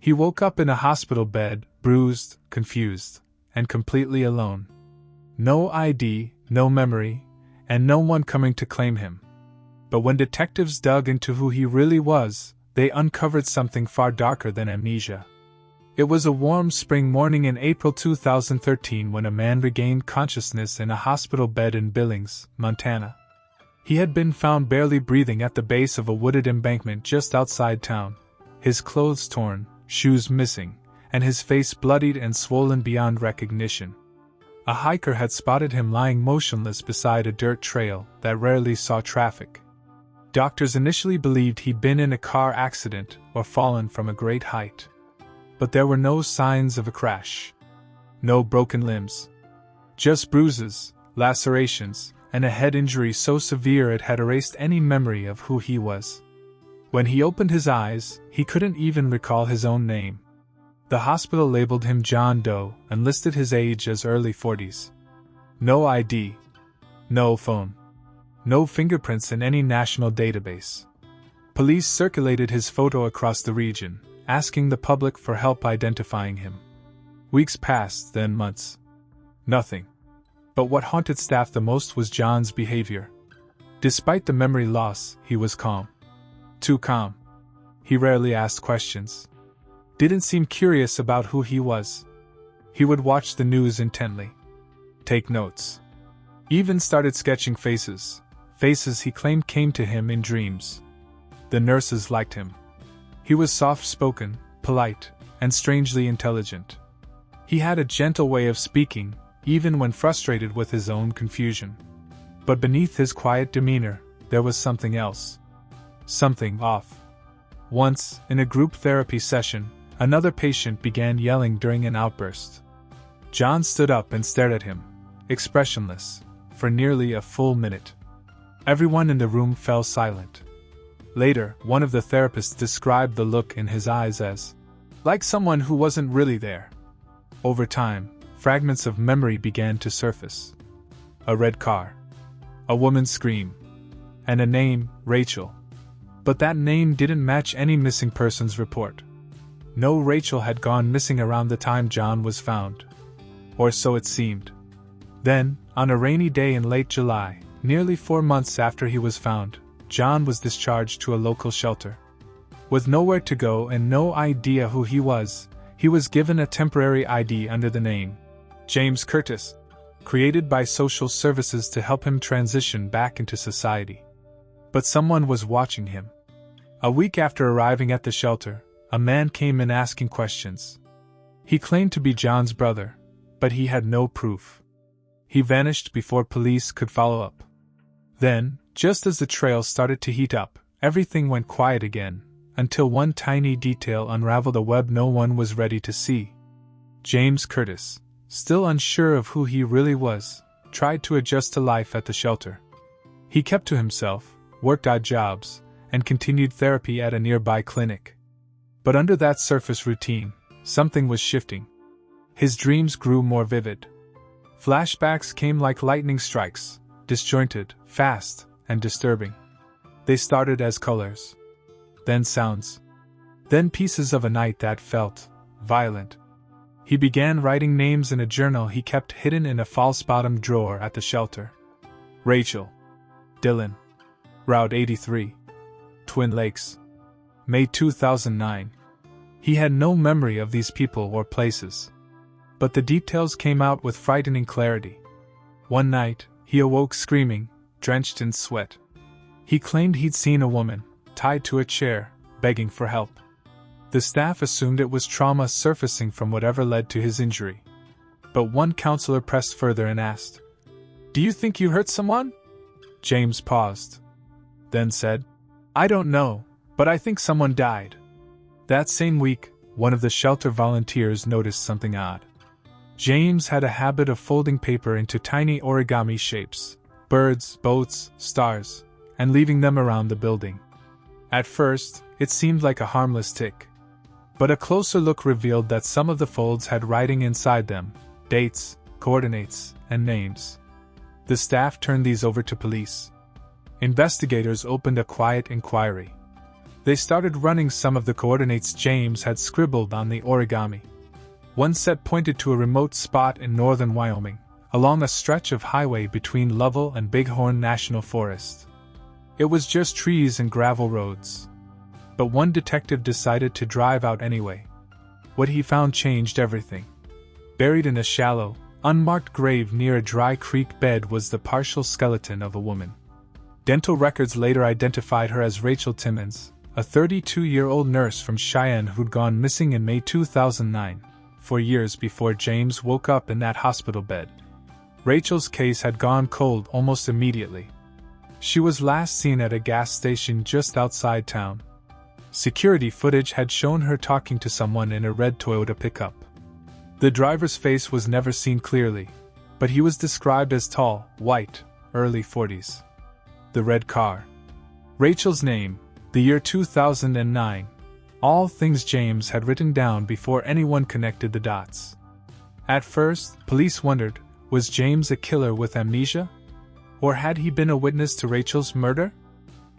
He woke up in a hospital bed, bruised, confused, and completely alone. No ID, no memory, and no one coming to claim him. But when detectives dug into who he really was, they uncovered something far darker than amnesia. It was a warm spring morning in April 2013 when a man regained consciousness in a hospital bed in Billings, Montana. He had been found barely breathing at the base of a wooded embankment just outside town, his clothes torn, shoes missing, and his face bloodied and swollen beyond recognition. A hiker had spotted him lying motionless beside a dirt trail that rarely saw traffic. Doctors initially believed he'd been in a car accident or fallen from a great height. But there were no signs of a crash. No broken limbs. Just bruises, lacerations, and a head injury so severe it had erased any memory of who he was. When he opened his eyes, he couldn't even recall his own name. The hospital labeled him John Doe and listed his age as early 40s. No ID. No phone. No fingerprints in any national database. Police circulated his photo across the region, asking the public for help identifying him. Weeks passed, then months. Nothing. But what haunted staff the most was John's behavior. Despite the memory loss, he was calm. Too calm. He rarely asked questions. Didn't seem curious about who he was. He would watch the news intently. Take notes. Even started sketching faces he claimed came to him in dreams. The nurses liked him. He was soft-spoken, polite, and strangely intelligent. He had a gentle way of speaking, even when frustrated with his own confusion. But beneath his quiet demeanor, there was something else. Something off. Once, in a group therapy session, another patient began yelling during an outburst. John stood up and stared at him, expressionless, for nearly a full minute. Everyone in the room fell silent. Later, one of the therapists described the look in his eyes as like someone who wasn't really there. Over time, fragments of memory began to surface. A red car. A woman's scream. And a name, Rachel. But that name didn't match any missing persons report. No Rachel had gone missing around the time John was found. Or so it seemed. Then, on a rainy day in late July, nearly 4 months after he was found, John was discharged to a local shelter. With nowhere to go and no idea who he was given a temporary ID under the name James Curtis, created by social services to help him transition back into society. But someone was watching him. A week after arriving at the shelter, a man came in asking questions. He claimed to be John's brother, but he had no proof. He vanished before police could follow up. Then, just as the trail started to heat up, everything went quiet again, until one tiny detail unraveled a web no one was ready to see. James Curtis, still unsure of who he really was, tried to adjust to life at the shelter. He kept to himself, worked odd jobs, and continued therapy at a nearby clinic. But under that surface routine, something was shifting. His dreams grew more vivid. Flashbacks came like lightning strikes, disjointed, fast, and disturbing. They started as colors. Then sounds. Then pieces of a night that felt violent. He began writing names in a journal he kept hidden in a false-bottom drawer at the shelter. Rachel. Dylan. Route 83. Twin Lakes. May 2009. He had no memory of these people or places. But the details came out with frightening clarity. One night, he awoke screaming, drenched in sweat. He claimed he'd seen a woman, tied to a chair, begging for help. The staff assumed it was trauma surfacing from whatever led to his injury. But one counselor pressed further and asked, "Do you think you hurt someone?" James paused. Then said, "I don't know, but I think someone died." That same week, one of the shelter volunteers noticed something odd. James had a habit of folding paper into tiny origami shapes, birds, boats, stars, and leaving them around the building. At first, it seemed like a harmless tick. But a closer look revealed that some of the folds had writing inside them, dates, coordinates, and names. The staff turned these over to police. Investigators opened a quiet inquiry. They started running some of the coordinates James had scribbled on the origami. One set pointed to a remote spot in northern Wyoming, along a stretch of highway between Lovell and Bighorn National Forest. It was just trees and gravel roads. But one detective decided to drive out anyway. What he found changed everything. Buried in a shallow, unmarked grave near a dry creek bed was the partial skeleton of a woman. Dental records later identified her as Rachel Timmons, a 32-year-old nurse from Cheyenne who'd gone missing in May 2009, 4 years before James woke up in that hospital bed. Rachel's case had gone cold almost immediately. She was last seen at a gas station just outside town. Security footage had shown her talking to someone in a red Toyota pickup. The driver's face was never seen clearly, but he was described as tall, white, early 40s. The red car. Rachel's name, the year 2009. All things James had written down before anyone connected the dots. At first, police wondered, was James a killer with amnesia? Or had he been a witness to Rachel's murder?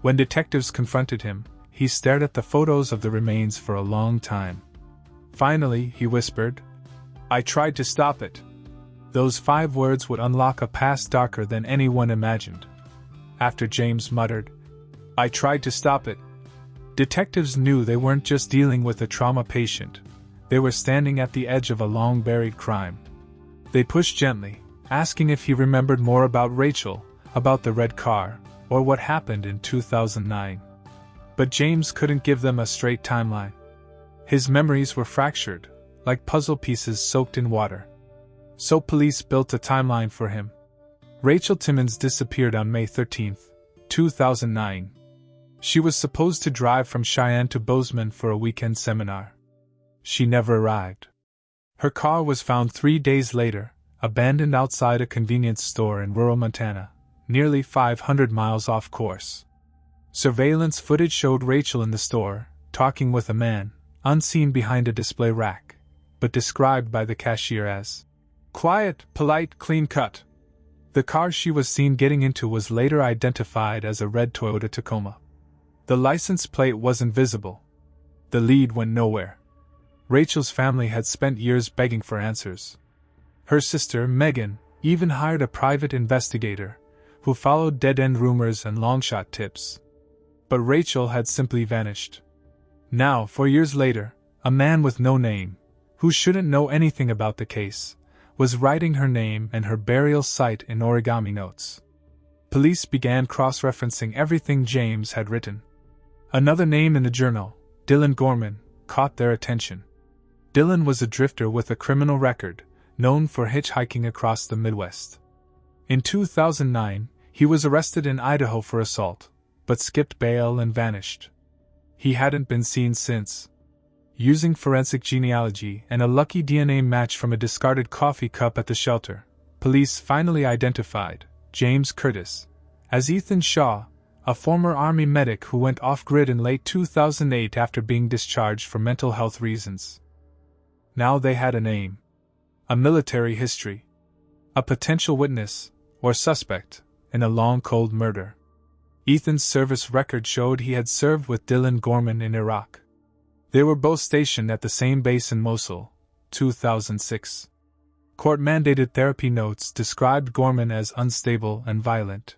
When detectives confronted him, he stared at the photos of the remains for a long time. Finally, he whispered, "I tried to stop it." Those 5 words would unlock a past darker than anyone imagined. After James muttered, "I tried to stop it," detectives knew they weren't just dealing with a trauma patient. They were standing at the edge of a long-buried crime. They pushed gently, asking if he remembered more about Rachel, about the red car, or what happened in 2009. But James couldn't give them a straight timeline. His memories were fractured, like puzzle pieces soaked in water. So police built a timeline for him. Rachel Timmons disappeared on May 13, 2009. She was supposed to drive from Cheyenne to Bozeman for a weekend seminar. She never arrived. Her car was found 3 days later, abandoned outside a convenience store in rural Montana, nearly 500 miles off course. Surveillance footage showed Rachel in the store, talking with a man, unseen behind a display rack, but described by the cashier as quiet, polite, clean-cut. The car she was seen getting into was later identified as a red Toyota Tacoma. The license plate wasn't visible. The lead went nowhere. Rachel's family had spent years begging for answers. Her sister, Megan, even hired a private investigator, who followed dead-end rumors and long-shot tips. But Rachel had simply vanished. Now, 4 years later, a man with no name, who shouldn't know anything about the case, was writing her name and her burial site in origami notes. Police began cross-referencing everything James had written. Another name in the journal, Dylan Gorman, caught their attention. Dylan was a drifter with a criminal record, known for hitchhiking across the Midwest. In 2009, he was arrested in Idaho for assault, but skipped bail and vanished. He hadn't been seen since. Using forensic genealogy and a lucky DNA match from a discarded coffee cup at the shelter, police finally identified James Curtis as Ethan Shaw, a former Army medic who went off-grid in late 2008 after being discharged for mental health reasons. Now they had a name, a military history, a potential witness, or suspect, in a long cold murder. Ethan's service record showed he had served with Dylan Gorman in Iraq. They were both stationed at the same base in Mosul, 2006. Court-mandated therapy notes described Gorman as unstable and violent.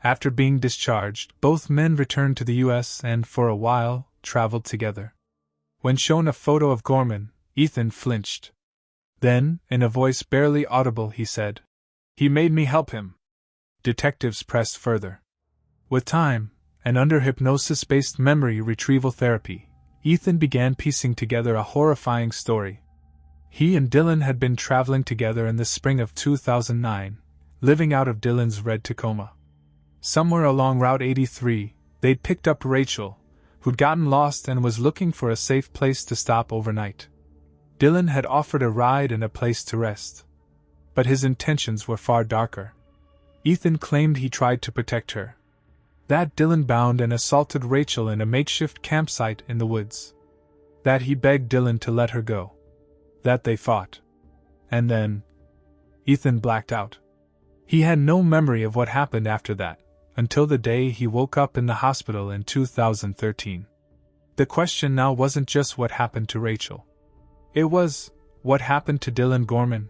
After being discharged, both men returned to the U.S. and, for a while, traveled together. When shown a photo of Gorman, Ethan flinched. Then, in a voice barely audible, he said, "He made me help him." Detectives pressed further. With time, and under hypnosis-based memory retrieval therapy, Ethan began piecing together a horrifying story. He and Dylan had been traveling together in the spring of 2009, living out of Dylan's red Tacoma. Somewhere along Route 83, they'd picked up Rachel, who'd gotten lost and was looking for a safe place to stop overnight. Dylan had offered a ride and a place to rest. But his intentions were far darker. Ethan claimed he tried to protect her. That Dylan bound and assaulted Rachel in a makeshift campsite in the woods. That he begged Dylan to let her go. That they fought. And then Ethan blacked out. He had no memory of what happened after that, until the day he woke up in the hospital in 2013. The question now wasn't just what happened to Rachel. It was, what happened to Dylan Gorman?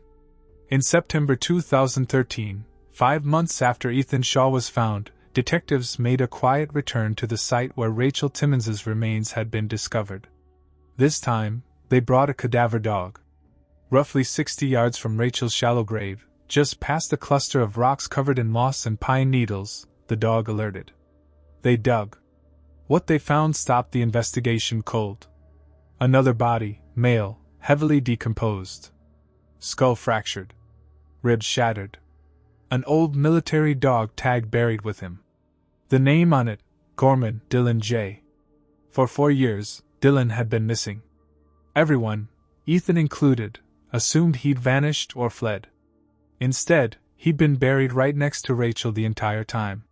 In September 2013, 5 months after Ethan Shaw was found, detectives made a quiet return to the site where Rachel Timmons's remains had been discovered. This time, they brought a cadaver dog. Roughly 60 yards from Rachel's shallow grave, just past a cluster of rocks covered in moss and pine needles, the dog alerted. They dug. What they found stopped the investigation cold. Another body, male, heavily decomposed. Skull fractured. Ribs shattered. An old military dog tag buried with him. The name on it, Gorman, Dylan J. For 4 years, Dylan had been missing. Everyone, Ethan included, assumed he'd vanished or fled. Instead, he'd been buried right next to Rachel the entire time.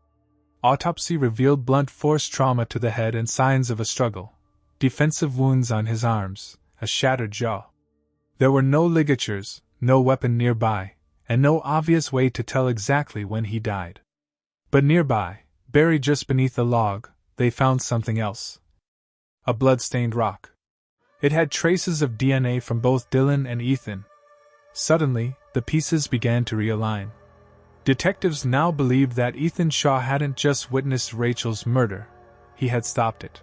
Autopsy revealed blunt force trauma to the head and signs of a struggle. Defensive wounds on his arms, a shattered jaw. There were no ligatures, no weapon nearby, and no obvious way to tell exactly when he died. But nearby, buried just beneath a log, they found something else. A blood-stained rock. It had traces of DNA from both Dylan and Ethan. Suddenly, the pieces began to realign. Detectives now believed that Ethan Shaw hadn't just witnessed Rachel's murder, he had stopped it.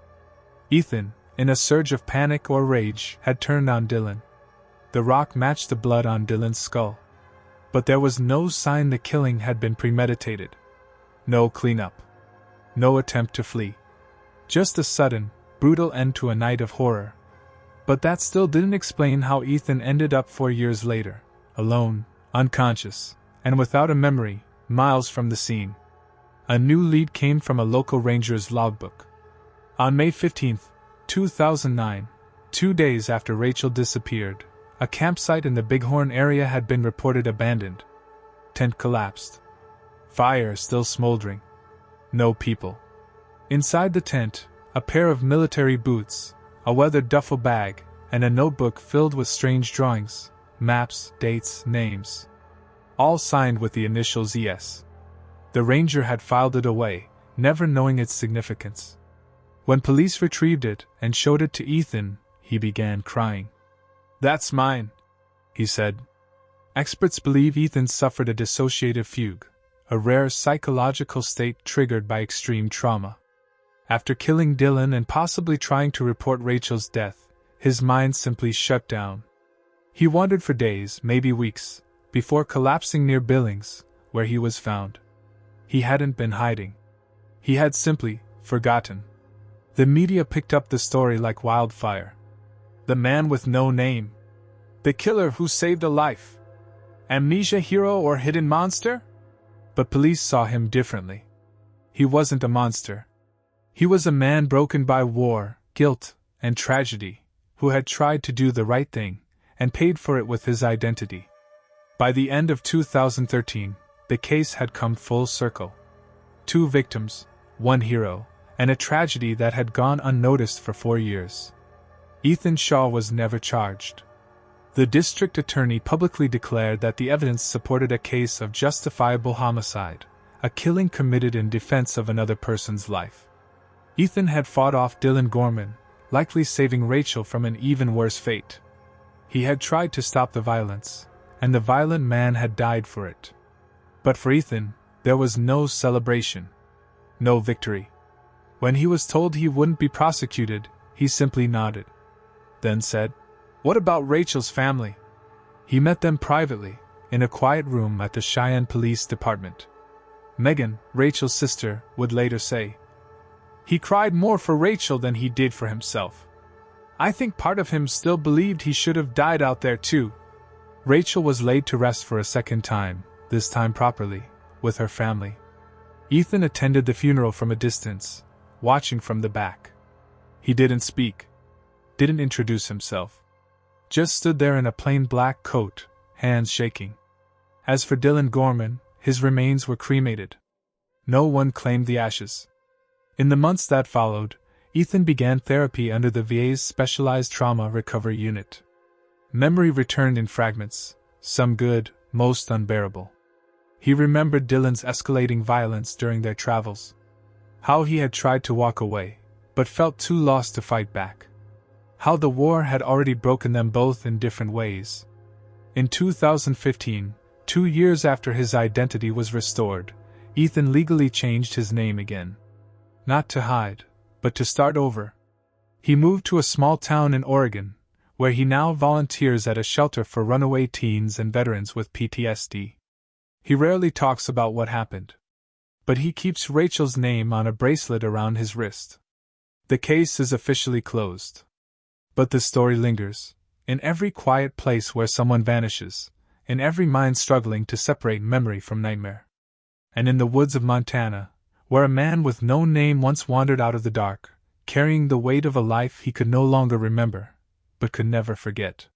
Ethan, in a surge of panic or rage, had turned on Dylan. The rock matched the blood on Dylan's skull. But there was no sign the killing had been premeditated. No cleanup. No attempt to flee. Just a sudden, brutal end to a night of horror. But that still didn't explain how Ethan ended up 4 years later, alone, unconscious, and without a memory, miles from the scene. A new lead came from a local ranger's logbook. On May 15, 2009, 2 days after Rachel disappeared, a campsite in the Bighorn area had been reported abandoned. Tent collapsed. Fire still smoldering. No people. Inside the tent, a pair of military boots, a weathered duffel bag, and a notebook filled with strange drawings, maps, dates, names. All signed with the initials ES. The ranger had filed it away, never knowing its significance. When police retrieved it and showed it to Ethan, he began crying. "That's mine," he said. Experts believe Ethan suffered a dissociative fugue, a rare psychological state triggered by extreme trauma. After killing Dylan and possibly trying to report Rachel's death, his mind simply shut down. He wandered for days, maybe weeks, before collapsing near Billings, where he was found. He hadn't been hiding. He had simply forgotten. The media picked up the story like wildfire. The man with no name. The killer who saved a life. Amnesia hero or hidden monster? But police saw him differently. He wasn't a monster. He was a man broken by war, guilt, and tragedy, who had tried to do the right thing, and paid for it with his identity. By the end of 2013, the case had come full circle. 2 victims, 1 hero, and a tragedy that had gone unnoticed for 4 years. Ethan Shaw was never charged. The district attorney publicly declared that the evidence supported a case of justifiable homicide, a killing committed in defense of another person's life. Ethan had fought off Dylan Gorman, likely saving Rachel from an even worse fate. He had tried to stop the violence, and the violent man had died for it. But for Ethan, there was no celebration. No victory. When he was told he wouldn't be prosecuted, he simply nodded. Then said, "What about Rachel's family?" He met them privately, in a quiet room at the Cheyenne Police Department. Megan, Rachel's sister, would later say, "He cried more for Rachel than he did for himself. I think part of him still believed he should have died out there too." Rachel was laid to rest for a second time, this time properly, with her family. Ethan attended the funeral from a distance, watching from the back. He didn't speak. Didn't introduce himself. Just stood there in a plain black coat, hands shaking. As for Dylan Gorman, his remains were cremated. No one claimed the ashes. In the months that followed, Ethan began therapy under the VA's Specialized Trauma Recovery Unit. Memory returned in fragments, some good, most unbearable. He remembered Dylan's escalating violence during their travels. How he had tried to walk away, but felt too lost to fight back. How the war had already broken them both in different ways. In 2015, 2 years after his identity was restored, Ethan legally changed his name again. Not to hide, but to start over. He moved to a small town in Oregon, where he now volunteers at a shelter for runaway teens and veterans with PTSD. He rarely talks about what happened, but he keeps Rachel's name on a bracelet around his wrist. The case is officially closed. But the story lingers, in every quiet place where someone vanishes, in every mind struggling to separate memory from nightmare. And in the woods of Montana, where a man with no name once wandered out of the dark, carrying the weight of a life he could no longer remember, but could never forget.